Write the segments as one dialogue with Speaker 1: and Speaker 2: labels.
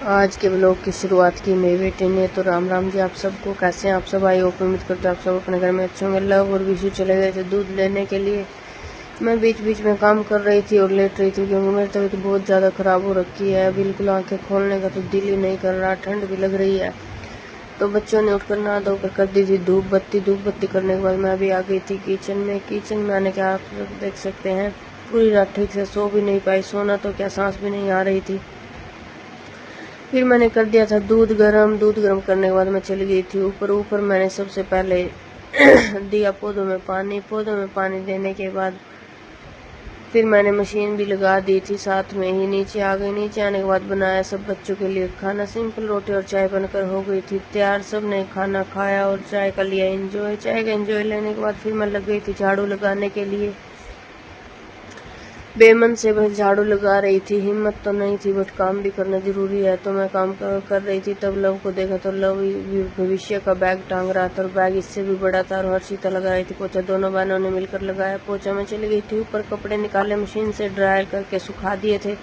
Speaker 1: आज के ब्लॉग की शुरुआत की मेरी बेटे ने। तो राम राम जी आप सबको, कैसे हैं आप सब? आई होप उम्मीद करते हैं आप सब अपने घर में अच्छे होंगे। लव और विशु चले गए थे दूध लेने के लिए। मैं बीच बीच में काम कर रही थी और लेट रही थी क्योंकि मेरी तबीयत बहुत ज़्यादा ख़राब हो रखी है। बिल्कुल आंखें खोलने का तो दिल ही नहीं कर रहा, ठंड भी लग रही है। तो बच्चों ने उठकर नहा धोकर कर दी थी धूप बत्ती करने के बाद मैं अभी आ गई थी किचन में आने के आप लोग देख सकते हैं पूरी रात ठीक से सो भी नहीं पाई। सोना तो क्या, सांस भी नहीं आ रही थी। फिर मैंने कर दिया था दूध गरम करने के बाद मैं चली गई थी ऊपर मैंने सबसे पहले दिया पौधों में पानी देने के बाद फिर मैंने मशीन भी लगा दी थी, साथ में ही नीचे आ गई। नीचे आने के बाद बनाया सब बच्चों के लिए खाना, सिंपल रोटी और चाय बनकर हो गई थी तैयार। सब ने खाना खाया और चाय का लिया एंजॉय। चाय का एंजॉय लेने के बाद फिर मैं लग गई थी झाड़ू लगाने के लिए। बेमन से बस झाड़ू लगा रही थी, हिम्मत तो नहीं थी बट काम भी करना जरूरी है। तो मैं काम कर रही थी तब लव को देखा तो लव भविष्य का बैग टांग रहा था और बैग इससे भी बड़ा था और हर्षिता लगा रही थी पोछा। दोनों बहनों ने मिलकर लगाया पोछा। मैं चली गई थी ऊपर, कपड़े निकाले मशीन से, ड्रायर करके सुखा दिए थे,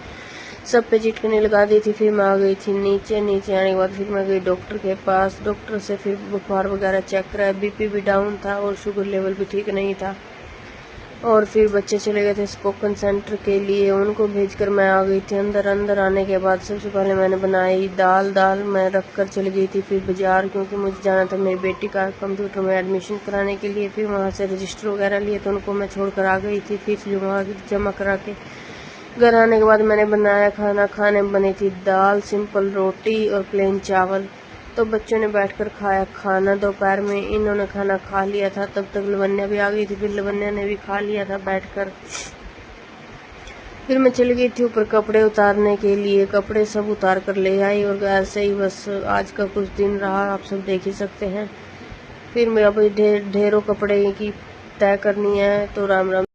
Speaker 1: सब पे चिटकनी लगा दी थी। फिर मैं आ गई थी नीचे आने के बाद फिर मैं गई डॉक्टर के पास। डॉक्टर से फिर बुखार वगैरह चेक कराया, बीपी भी डाउन था और शुगर लेवल भी ठीक नहीं था। और फिर बच्चे चले गए थे स्पोकन सेंटर के लिए, उनको भेजकर मैं आ गई थी अंदर आने के बाद सबसे पहले मैंने बनाई दाल मैं रख कर चली गई थी फिर बाजार, क्योंकि मुझे जाना था मेरी बेटी का कंप्यूटर में एडमिशन कराने के लिए। फिर वहाँ से रजिस्टर वगैरह लिए तो उनको मैं छोड़कर आ गई थी फीस जमा करा के। घर आने के बाद मैंने बनाया खाना। खाने में बनी थी दाल, सिंपल रोटी और प्लेन चावल। तो बच्चों ने बैठकर खाया खाना। दोपहर में इन्होंने खाना खा लिया था, तब तक लवन्या भी आ गई थी, फिर लवन्या ने भी खा लिया था बैठकर। फिर मैं चली गई थी ऊपर कपड़े उतारने के लिए, कपड़े सब उतार कर ले आई और ऐसे ही बस आज का कुछ दिन रहा, आप सब देख ही सकते हैं। फिर मैं अभी ढेरों कपड़े की तय करनी है। तो राम राम।